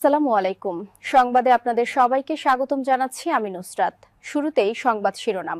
আসসালামু আলাইকুম। সংবাদে আপনাদের সবাইকে স্বাগতম জানাচ্ছি আমি নুসরাত। শুরুতেই সংবাদ শিরোনাম।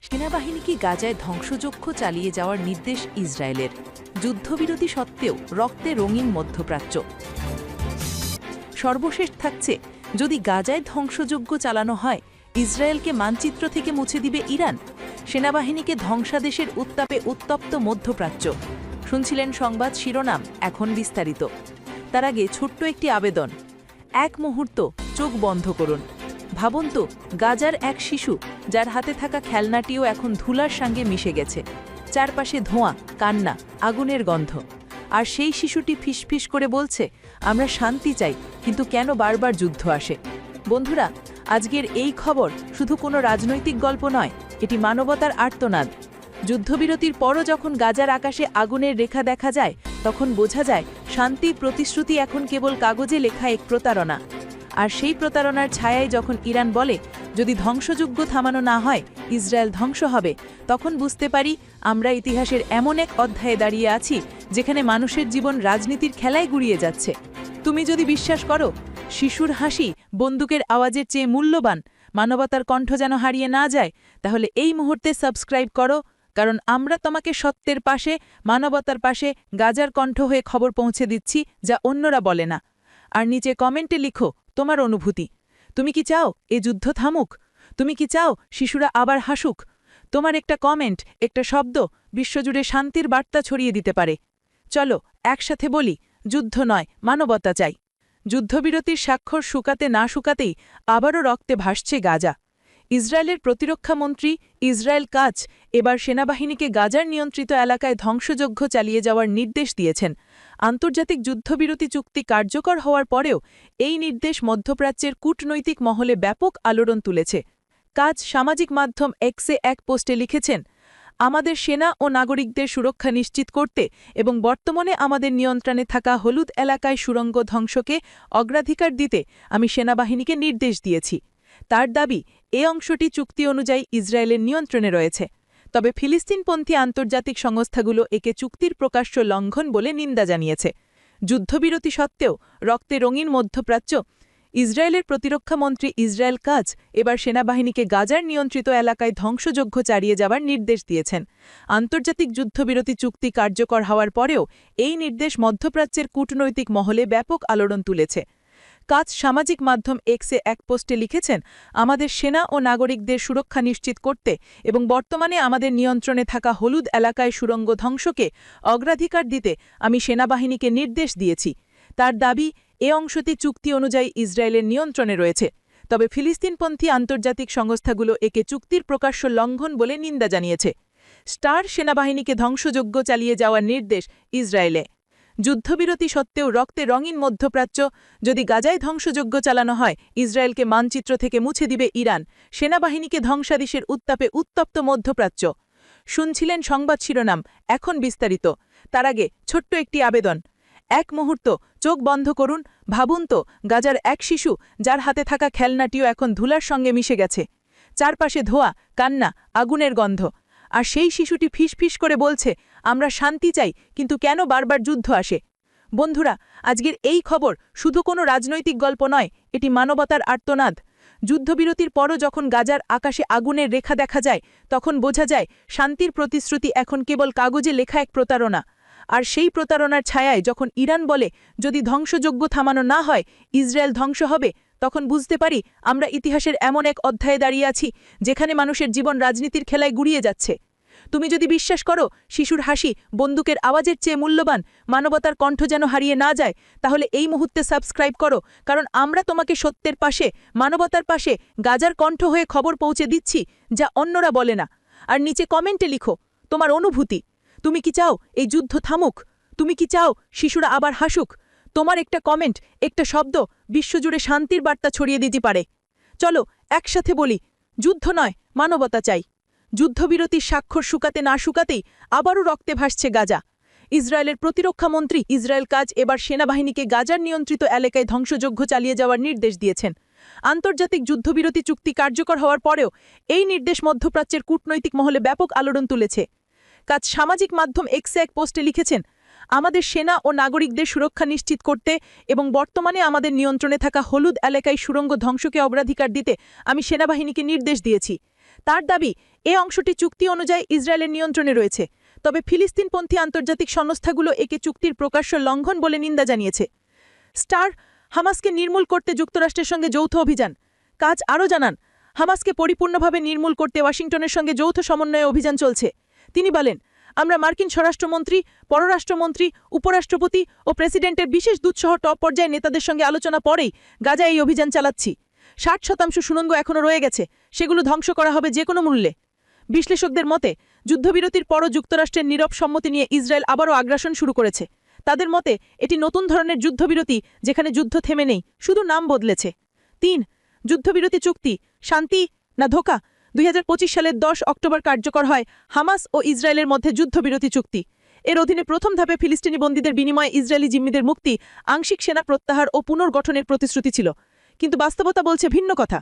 সেনাবাহিনী কি গাজায় ধ্বংসযজ্ঞ চালিয়ে যাওয়ার নির্দেশ ইসরায়েলের। যুদ্ধবিরতি সত্ত্বেও রক্তে রঙিন মধ্যপ্রাচ্য। সর্বশেষ থাকছে, যদি গাজায় ধ্বংসযজ্ঞ চালানো হয়, ইসরায়েলকে মানচিত্র থেকে মুছে দিবে ইরান। সেনাবাহিনীকে ধ্বংসাদেশের উত্তাপে উত্তপ্ত মধ্যপ্রাচ্য। শুনছিলেন সংবাদ শিরোনাম, এখন বিস্তারিত। তার আগে ছোট্ট একটি আবেদন। এক মুহূর্ত চোখ বন্ধ করুন। ভাবুন তো, গাজার এক শিশু যার হাতে থাকা খেলনাটিও এখন ধুলার সঙ্গে মিশে গেছে। চারপাশে ধোঁয়া, কান্না, আগুনের গন্ধ। আর সেই শিশুটি ফিসফিস করে বলছে, আমরা শান্তি চাই, কিন্তু কেন বারবার যুদ্ধ আসে। বন্ধুরা, আজকের এই খবর শুধু কোনো রাজনৈতিক গল্প নয়, এটি মানবতার আর্তনাদ। যুদ্ধবিরতির পরও যখন গাজার আকাশে আগুনের রেখা দেখা যায়, তখন বোঝা যায় শান্তির প্রতিশ্রুতি এখন কেবল কাগজে লেখা এক প্রতারণা। আর সেই প্রতারণার ছায়ায় যখন ইরান বলে, যদি ধ্বংসযজ্ঞ থামানো না হয় ইসরায়েল ধ্বংস হবে, তখন বুঝতে পারি আমরা ইতিহাসের এমন এক অধ্যায়ে দাঁড়িয়ে আছি যেখানে মানুষের জীবন রাজনীতির খেলায় গুড়িয়ে যাচ্ছে। তুমি যদি বিশ্বাস করো শিশুর হাসি বন্দুকের আওয়াজের চেয়ে মূল্যবান, মানবতার কণ্ঠ যেন হারিয়ে না যায়, তাহলে এই মুহূর্তে সাবস্ক্রাইব করো, কারণ আমরা তোমাকে সত্যের পাশে, মানবতার পাশে, গাজার কণ্ঠ হয়ে খবর পৌঁছে দিচ্ছি যা অন্যরা বলে না। আর নিচে কমেন্টে লিখো তোমার অনুভূতি। তুমি কি চাও এ যুদ্ধ থামুক? তুমি কি চাও শিশুরা আবার হাসুক? তোমার একটা কমেন্ট, একটা শব্দ বিশ্বজুড়ে শান্তির বার্তা ছড়িয়ে দিতে পারে। চলো একসাথে বলি, যুদ্ধ নয়, মানবতা চাই। যুদ্ধবিরতির স্বাক্ষর শুকাতে না শুকাতেই আবারও রক্তে ভাসছে গাজা। ইসরায়েলের প্রতিরক্ষামন্ত্রী ইসরায়েল কাজ এবার সেনাবাহিনীকে গাজার নিয়ন্ত্রিত এলাকায় ধ্বংসযজ্ঞ চালিয়ে যাওয়ার নির্দেশ দিয়েছেন। আন্তর্জাতিক যুদ্ধবিরতি চুক্তি কার্যকর হওয়ার পরেও এই নির্দেশ মধ্যপ্রাচ্যের কূটনৈতিক মহলে ব্যাপক আলোড়ন তুলেছে। কাজ সামাজিক মাধ্যম এক্সে এক পোস্টে লিখেছেন, আমাদের সেনা ও নাগরিকদের সুরক্ষা নিশ্চিত করতে এবং বর্তমানে আমাদের নিয়ন্ত্রণে থাকা হলুদ এলাকায় সুড়ঙ্গ ধ্বংসকে অগ্রাধিকার দিতে আমি সেনাবাহিনীকে নির্দেশ দিয়েছি। তার দাবি, এ অংশটি চুক্তি অনুযায়ী ইসরায়েলের নিয়ন্ত্রণে রয়েছে। তবে ফিলিস্তিনপন্থী আন্তর্জাতিক সংস্থাগুলো একে চুক্তির প্রকাশ্য লঙ্ঘন বলে নিন্দা জানিয়েছে। যুদ্ধবিরতি সত্ত্বেও রক্তে রঙিন মধ্যপ্রাচ্য। ইসরায়েলের প্রতিরক্ষামন্ত্রী ইসরায়েল কাজ এবার সেনাবাহিনীকে গাজার নিয়ন্ত্রিত এলাকায় ধ্বংসযজ্ঞ চালিয়ে যাওয়ার নির্দেশ দিয়েছেন। আন্তর্জাতিক যুদ্ধবিরতি চুক্তি কার্যকর হওয়ার পরেও এই নির্দেশ মধ্যপ্রাচ্যের কূটনৈতিক মহলে ব্যাপক আলোড়ন তুলেছে। কাজ সামাজিক মাধ্যম এক্সে এক পোস্টে লিখেছেন, আমাদের সেনা ও নাগরিকদের সুরক্ষা নিশ্চিত করতে এবং বর্তমানে আমাদের নিয়ন্ত্রণে থাকা হলুদ এলাকায় সুড়ঙ্গ ধ্বংসকে অগ্রাধিকার দিতে আমি সেনাবাহিনীকে নির্দেশ দিয়েছি। তার দাবি, এ অংশটি চুক্তি অনুযায়ী ইসরায়েলের নিয়ন্ত্রণে রয়েছে। তবে ফিলিস্তিনপন্থী আন্তর্জাতিক সংস্থাগুলো একে চুক্তির প্রকাশ্য লঙ্ঘন বলে নিন্দা জানিয়েছে। স্টার সেনাবাহিনীকে ধ্বংসযজ্ঞ চালিয়ে যাওয়ার নির্দেশ ইসরায়েলে। যুদ্ধবিরতি সত্ত্বেও রক্তে রঙিন মধ্যপ্রাচ্য। যদি গাজায় ধ্বংসযজ্ঞ চালানো হয়, ইসরায়েলকে মানচিত্র থেকে মুছে দিবে ইরান। সেনাবাহিনীকে ধ্বংসাদেশের উত্তাপে উত্তপ্ত মধ্যপ্রাচ্য। শুনছিলেন সংবাদ শিরোনাম, এখন বিস্তারিত। তার আগে ছোট্ট একটি আবেদন। এক মুহূর্ত চোখ বন্ধ করুন। ভাবুন তো, গাজার এক শিশু যার হাতে থাকা খেলনাটিও এখন ধুলার সঙ্গে মিশে গেছে। চারপাশে ধোঁয়া, কান্না, আগুনের গন্ধ। আর সেই শিশুটি ফিসফিস করে বলছে, আমরা শান্তি চাই, কিন্তু কেন বারবার যুদ্ধ আসে। বন্ধুরা, আজকের এই খবর শুধু কোনো রাজনৈতিক গল্প নয়, এটি মানবতার আর্তনাদ। যুদ্ধবিরতির পরও যখন গাজার আকাশে আগুনের রেখা দেখা যায়, তখন বোঝা যায় শান্তির প্রতিশ্রুতি এখন কেবল কাগজে লেখা এক প্রতারণা। আর সেই প্রতারণার ছায়ায় যখন ইরান বলে, যদি ধ্বংসযজ্ঞ থামানো না হয় ইসরায়েল ধ্বংস হবে, তখন বুঝতে পারি আমরা ইতিহাসের এমন এক অধ্যায়ে দাঁড়িয়ে আছি যেখানে মানুষের জীবন রাজনীতির খেলায় গুড়িয়ে যাচ্ছে। তুমি যদি বিশ্বাস করো শিশুর হাসি বন্দুকের আওয়াজের চেয়ে মূল্যবান, মানবতার কণ্ঠ যেন হারিয়ে না যায়, তাহলে এই মুহূর্তে সাবস্ক্রাইব করো, কারণ আমরা তোমাকে সত্যের পাশে, মানবতার পাশে, গাজার কণ্ঠ হয়ে খবর পৌঁছে দিচ্ছি যা অন্যরা বলে না। আর নিচে কমেন্টে লিখো তোমার অনুভূতি। তুমি কি চাও এই যুদ্ধ থামুক? তুমি কি চাও শিশুরা আবার হাসুক? তোমার একটা কমেন্ট, একটা শব্দ বিশ্বজুড়ে শান্তির বার্তা ছড়িয়ে দিতে পারে। চলো একসাথে বলি, যুদ্ধ নয়, মানবতা চাই। যুদ্ধবিরতির স্বাক্ষর শুকাতে না শুকাতেই আবারও রক্তে ভাসছে গাজা। ইসরায়েলের প্রতিরক্ষামন্ত্রী ইসরায়েল কাজ এবার সেনাবাহিনীকে গাজার নিয়ন্ত্রিত এলাকায় ধ্বংসযজ্ঞ চালিয়ে যাওয়ার নির্দেশ দিয়েছেন। আন্তর্জাতিক যুদ্ধবিরতি চুক্তি কার্যকর হওয়ার পরেও এই নির্দেশ মধ্যপ্রাচ্যের কূটনৈতিক মহলে ব্যাপক আলোড়ন তুলেছে। কাজ সামাজিক মাধ্যম এক্সে এক পোস্টে লিখেছেন, আমাদের সেনা ও নাগরিকদের সুরক্ষা নিশ্চিত করতে এবং বর্তমানে আমাদের নিয়ন্ত্রণে থাকা হলুদ এলাকায় সুড়ঙ্গ ধ্বংসকে অগ্রাধিকার দিতে আমি সেনাবাহিনীকে নির্দেশ দিয়েছি। তার দাবি, এ অংশটি চুক্তি অনুযায়ী ইসরায়েলের নিয়ন্ত্রণে রয়েছে, তবে ফিলিস্তিনপন্থী আন্তর্জাতিক সংস্থাগুলো একে চুক্তির প্রকাশ্য লঙ্ঘন বলে নিন্দা জানিয়েছে। স্টার, হামাসকে নির্মূল করতে যুক্তরাষ্ট্রের সঙ্গে যৌথ অভিযান। কাজ আরও জানান, হামাসকে পরিপূর্ণভাবে নির্মূল করতে ওয়াশিংটনের সঙ্গে যৌথ সমন্বয়ে অভিযান চলছে। তিনি বলেন, আমরা মার্কিন স্বরাষ্ট্রমন্ত্রী, পররাষ্ট্রমন্ত্রী, উপরাষ্ট্রপতি ও প্রেসিডেন্টের বিশেষ দূতসহ টপ পর্যায়ে নেতাদের সঙ্গে আলোচনা পরেই গাজায় এই অভিযান চালাচ্ছি। 60% সুড়ঙ্গ এখনও রয়ে গেছে, সেগুলো ধ্বংস করা হবে যে কোনো মূল্যে। বিশ্লেষকদের মতে, যুদ্ধবিরতির পরও যুক্তরাষ্ট্রের নীরব সম্মতি নিয়ে ইসরায়েল আবারও আগ্রাসন শুরু করেছে। তাদের মতে, এটি নতুন ধরনের যুদ্ধবিরতি, যেখানে যুদ্ধ থেমে নেই, শুধু নাম বদলেছে। ৩. যুদ্ধবিরতি চুক্তি, শান্তি না ধোঁকা? 2025 সালের 10 অক্টোবর কার্যকর হয় হামাস ও ইসরায়েলের মধ্যে যুদ্ধবিরতি চুক্তি। এর অধীনে প্রথম ধাপে ফিলিস্তিনি বন্দীদের বিনিময়ে ইসরায়েলি জিম্মিদের মুক্তি, আংশিক সেনা প্রত্যাহার ও পুনর্গঠনের প্রতিশ্রুতি ছিল। কিন্তু বাস্তবতা বলছে ভিন্ন কথা।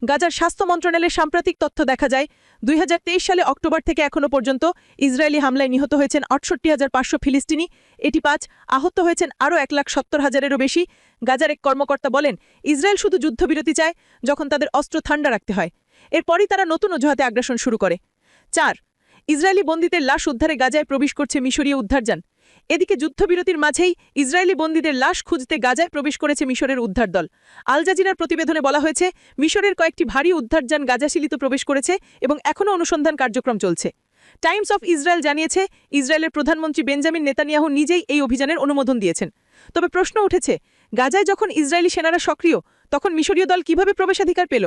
গাজার স্বাস্থ্য মন্ত্রণালয়ের সাম্প্রতিক তথ্য দেখা যায়, 2023 সালে অক্টোবর থেকে এখনও পর্যন্ত ইসরায়েলি হামলায় নিহত হয়েছেন 68,500 ফিলিস্তিনি। এটি 5, আহত হয়েছেন আরও 1,70,000-এরও বেশি। গাজার এক কর্মকর্তা বলেন, ইসরায়েল শুধু যুদ্ধবিরতি চায় যখন তাদের অস্ত্র ঠান্ডা রাখতে হয়। এরপরই তারা নতুন অজুহাতে আগ্রাসন শুরু করে। 4. ইসরায়েলি বন্দীদের লাশ উদ্ধারে গাজায় প্রবেশ করছে মিশরীয় উদ্ধারযান। এদিকে যুদ্ধবিরতির মাঝেই ইসরায়েলি বন্দীদের লাশ খুঁজতে গাজায় প্রবেশ করেছে মিশরের উদ্ধার দল। আল জাজিরার প্রতিবেদনে বলা হয়েছে, মিশরের কয়েকটি ভারী উদ্ধারযান গাজাশিলিতে প্রবেশ করেছে এবং এখনও অনুসন্ধান কার্যক্রম চলছে। টাইমস অফ ইসরায়েল জানিয়েছে, ইসরায়েলের প্রধানমন্ত্রী বেঞ্জামিন নেতানিয়াহু নিজেই এই অভিযানের অনুমোদন দিয়েছেন। তবে প্রশ্ন উঠেছে, গাজায় যখন ইসরায়েলি সেনারা সক্রিয়, তখন মিশরীয় দল কিভাবে প্রবেশাধিকার পেল?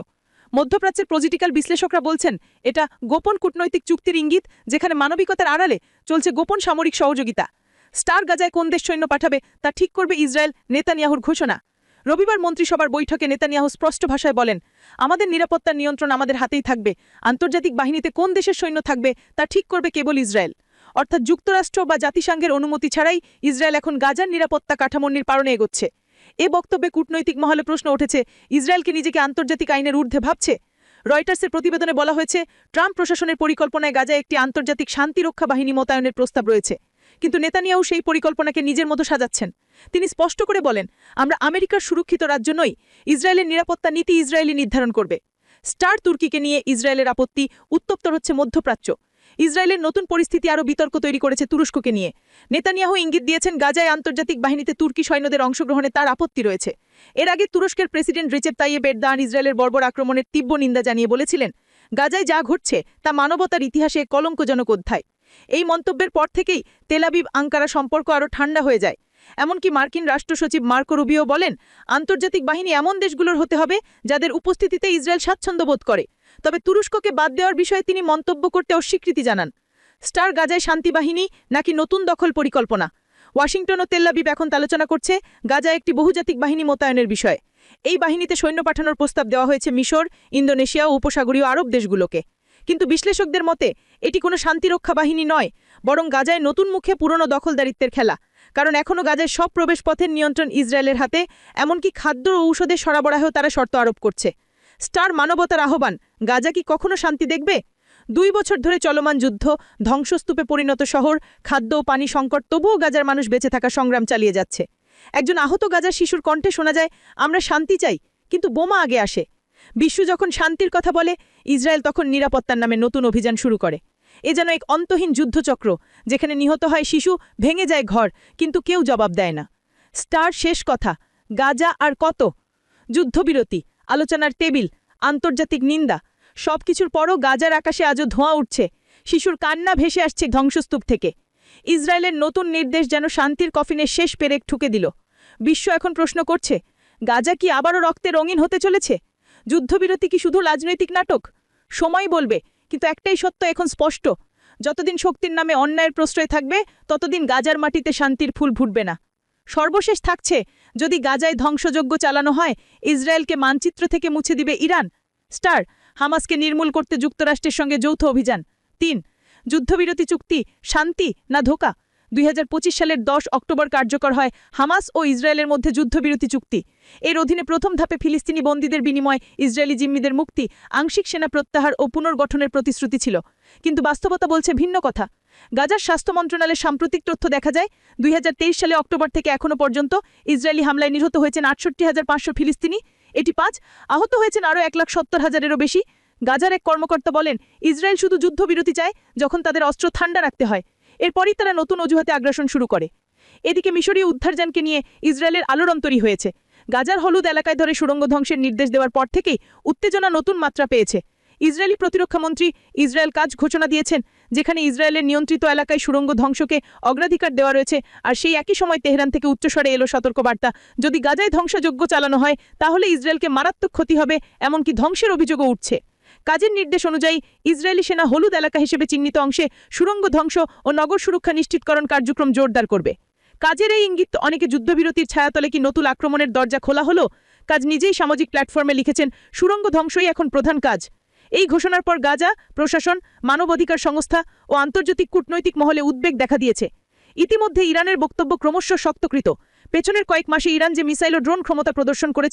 মধ্যপ্রাচ্যের পলিটিক্যাল বিশ্লেষকরা বলছেন, এটা গোপন কূটনৈতিক চুক্তির ইঙ্গিত, যেখানে মানবিকতার আড়ালে চলছে গোপন সামরিক সহযোগিতা। স্টার, গাজায় কোন দেশ সৈন্য পাঠাবে তা ঠিক করবে ইসরায়েল, নেতানিয়াহুর ঘোষণা। রবিবার মন্ত্রিসভার বৈঠকে নেতানিয়াহু স্পষ্ট ভাষায় বলেন, আমাদের নিরাপত্তার নিয়ন্ত্রণ আমাদের হাতেই থাকবে। আন্তর্জাতিক বাহিনীতে কোন দেশের সৈন্য থাকবে তা ঠিক করবে কেবল ইসরায়েল। অর্থাৎ যুক্তরাষ্ট্র বা জাতিসংঘের অনুমতি ছাড়াই ইসরায়েল এখন গাজার নিরাপত্তা কাঠামোর নির্মাণে এগোচ্ছে। এ বক্তব্যে কূটনৈতিক মহলে প্রশ্ন উঠেছে, ইসরায়েলকে নিজেকে আন্তর্জাতিক আইনের ঊর্ধ্বে ভাবছে? রয়টার্সের প্রতিবেদনে বলা হয়েছে, ট্রাম্প প্রশাসনের পরিকল্পনায় গাজায় একটি আন্তর্জাতিক শান্তিরক্ষা বাহিনী মোতায়েনের প্রস্তাব রয়েছে। কিন্তু নেতানিয়াহু সেই পরিকল্পনাকে নিজের মতো সাজাচ্ছেন। তিনি স্পষ্ট করে বলেন, আমরা আমেরিকার সুরক্ষিত রাজ্য নই, ইসরায়েলের নিরাপত্তা নীতি ইসরায়েলি নির্ধারণ করবে। স্টার, তুর্কিকে নিয়ে ইসরায়েলের আপত্তি, উত্তপ্ত হচ্ছে মধ্যপ্রাচ্য। ইসরায়েলের নতুন পরিস্থিতি আরও বিতর্ক তৈরি করেছে তুরস্ককে নিয়ে। নেতানিয়াহু ইঙ্গিত দিয়েছেন, গাজায় আন্তর্জাতিক বাহিনীতে তুর্কি সৈন্যদের অংশগ্রহণে তার আপত্তি রয়েছে। এর আগে তুরস্কের প্রেসিডেন্ট রিসেপ তাইয়েপ এরদোয়ান ইসরায়েলের বর্বর আক্রমণের তীব্র নিন্দা জানিয়ে বলেছিলেন, গাজায় যা ঘটছে তা মানবতার ইতিহাসে কলঙ্কজনক অধ্যায়। এই মন্তব্যের পর থেকেই তেল আবিব আঙ্কারা সম্পর্ক আরও ঠান্ডা হয়ে যায়। এমনকি মার্কিন রাষ্ট্রসচিব মার্কো রুবিও বলেন, আন্তর্জাতিক বাহিনী এমন দেশগুলোর হতে হবে যাদের উপস্থিতিতে ইসরায়েল স্বাচ্ছন্দ্য বোধ করে। তবে তুরস্ককে বাদ দেওয়ার বিষয়ে তিনি মন্তব্য করতে অস্বীকৃতি জানান। স্টার, গাজায় শান্তি বাহিনী নাকি নতুন দখল পরিকল্পনা? ওয়াশিংটন ও তেল আবিব এখন আলোচনা করছে গাজায় একটি বহুজাতিক বাহিনী মোতায়েনের বিষয়ে। এই বাহিনীতে সৈন্য পাঠানোর প্রস্তাব দেওয়া হয়েছে মিশর, ইন্দোনেশিয়া ও উপসাগরীয় আরব দেশগুলোকে। কিন্তু বিশ্লেষকদের মতে, এটি কোনো শান্তিরক্ষা বাহিনী নয়, বরং গাজায় নতুন মুখে পুরনো দখলদারিত্বের খেলা। কারণ এখনও গাজায় সব প্রবেশপথের নিয়ন্ত্রণ ইসরায়েলের হাতে, এমনকি খাদ্য ও ঔষধের সরবরাহেও তারা শর্ত আরোপ করছে। স্টার, মানবতার আহ্বান, গাজা কি কখনো শান্তি দেখবে? 2 বছর ধরে চলমান যুদ্ধ, ধ্বংসস্তূপে পরিণত শহর, খাদ্য ও পানি সংকট, তবুও গাজার মানুষ বেঁচে থাকা সংগ্রাম চালিয়ে যাচ্ছে। একজন আহত গাজার শিশুর কণ্ঠে শোনা যায়, আমরা শান্তি চাই, কিন্তু বোমা আগে আসে। বিশ্ব যখন শান্তির কথা বলে, ইসরায়েল তখন নিরাপত্তার নামে নতুন অভিযান শুরু করে। এ যেন এক অন্তহীন যুদ্ধচক্র, যেখানে নিহত হয় শিশু, ভেঙে যায় ঘর, কিন্তু কেউ জবাব দেয় না। স্টার, শেষ কথা, গাজা আর কত? যুদ্ধবিরতি, আলোচনার টেবিল, আন্তর্জাতিক নিন্দা, সবকিছুর পরও গাজার আকাশে আজও ধোঁয়া উঠছে, শিশুর কান্না ভেসে আসছে ধ্বংসস্তূপ থেকে। ইসরায়েলের নতুন নির্দেশ যেন শান্তির কফিনের শেষ পেরেক ঠুকে দিল। বিশ্ব এখন প্রশ্ন করছে, গাজা কি আবারও রক্তে রঙিন হতে চলেছে? যুদ্ধবিরতি কি শুধু রাজনৈতিক নাটক? সময় বলবে, কিন্তু একটাই সত্য এখন স্পষ্ট, যতদিন শক্তির নামে অন্যায়ের প্রশ্রয় থাকবে, ততদিন গাজার মাটিতে শান্তির ফুল ফুটবে না। সর্বশেষ থাকছে, যদি গাজায় ধ্বংসযজ্ঞ চালানো হয়, ইসরায়েলকে মানচিত্র থেকে মুছে দিবে ইরান। স্টার, হামাসকে নির্মূল করতে যুক্তরাষ্ট্রের সঙ্গে যৌথ অভিযান। 3. যুদ্ধবিরতি চুক্তি, শান্তি না ধোঁকা? 2025 সালের 10 অক্টোবর কার্যকর হয় হামাস ও ইসরায়েলের মধ্যে যুদ্ধবিরতি চুক্তি। এর অধীনে প্রথম ধাপে ফিলিস্তিনি বন্দীদের বিনিময়ে ইসরায়েলি জিম্মিদের মুক্তি, আংশিক সেনা প্রত্যাহার ও পুনর্গঠনের প্রতিশ্রুতি ছিল। কিন্তু বাস্তবতা বলছে ভিন্ন কথা। গাজার স্বাস্থ্য মন্ত্রণালয়ের সাম্প্রতিক তথ্য দেখা যায় 2023 সালে অক্টোবর থেকে এখনো পর্যন্ত ইসরায়েলি হামলায় নিহত হয়েছেন 68,500 ফিলিস্তিনি, এটি 5, আহত হয়েছেন আরও 1,70,000-এরও বেশি। গাজার এক কর্মকর্তা বলেন, ইসরায়েল শুধু যুদ্ধবিরতি চায় যখন তাদের অস্ত্র ঠান্ডা রাখতে হয়, এরপরই তারা নতুন অজুহাতে আগ্রাসন শুরু করে। এদিকে মিশরীয় উদ্ধারযানকে নিয়ে ইসরায়েলের আলোড়ন তৈরি হয়েছে। গাজার হলুদ এলাকায় ধরে সুড়ঙ্গ ধ্বংসের নির্দেশ দেওয়ার পর থেকেই উত্তেজনা নতুন মাত্রা পেয়েছে। ইসরায়েলি প্রতিরক্ষামন্ত্রী ইসরায়েল কাজ ঘোষণা দিয়েছেন, যেখানে ইসরায়েলের নিয়ন্ত্রিত এলাকায় সুড়ঙ্গ ধ্বংসকে অগ্রাধিকার দেওয়া রয়েছে। আর সেই একই সময় তেহরান থেকে উচ্চস্বরে এলো সতর্কবার্তা, যদি গাজায় ধ্বংসযজ্ঞ চালানো হয় তাহলে ইসরায়েলকে মারাত্মক ক্ষতি হবে, এমনকি ধ্বংসের অভিযোগও উঠছে। কাজের নির্দেশ অনুযায়ী ইসরায়েলি সেনা হলুদ এলাকা হিসেবে চিহ্নিত অংশে সুড়ঙ্গ ধ্বংস ও নগর সুরক্ষা নিশ্চিতকরণ কার্যক্রম জোরদার করবে। কাজের এই ইঙ্গিত অনেকে যুদ্ধবিরতির ছায়াতলে কি নতুন আক্রমণের দরজা খোলা হলো? কাজ নিজেই সামাজিক প্ল্যাটফর্মে লিখেছেন, সুড়ঙ্গ ধ্বংসই এখন প্রধান কাজ। এই ঘোষণার পর গাজা প্রশাসন, মানবাধিকার সংস্থা ও আন্তর্জাতিক কূটনৈতিক মহলে উদ্বেগ দেখা দিয়েছে। ইতিমধ্যে ইরানের বক্তব্য ক্রমশ শক্তকৃত। পেছনের কয়েক মাসে ইরান যে মিসাইল ও ড্রোন ক্ষমতা প্রদর্শন করেছে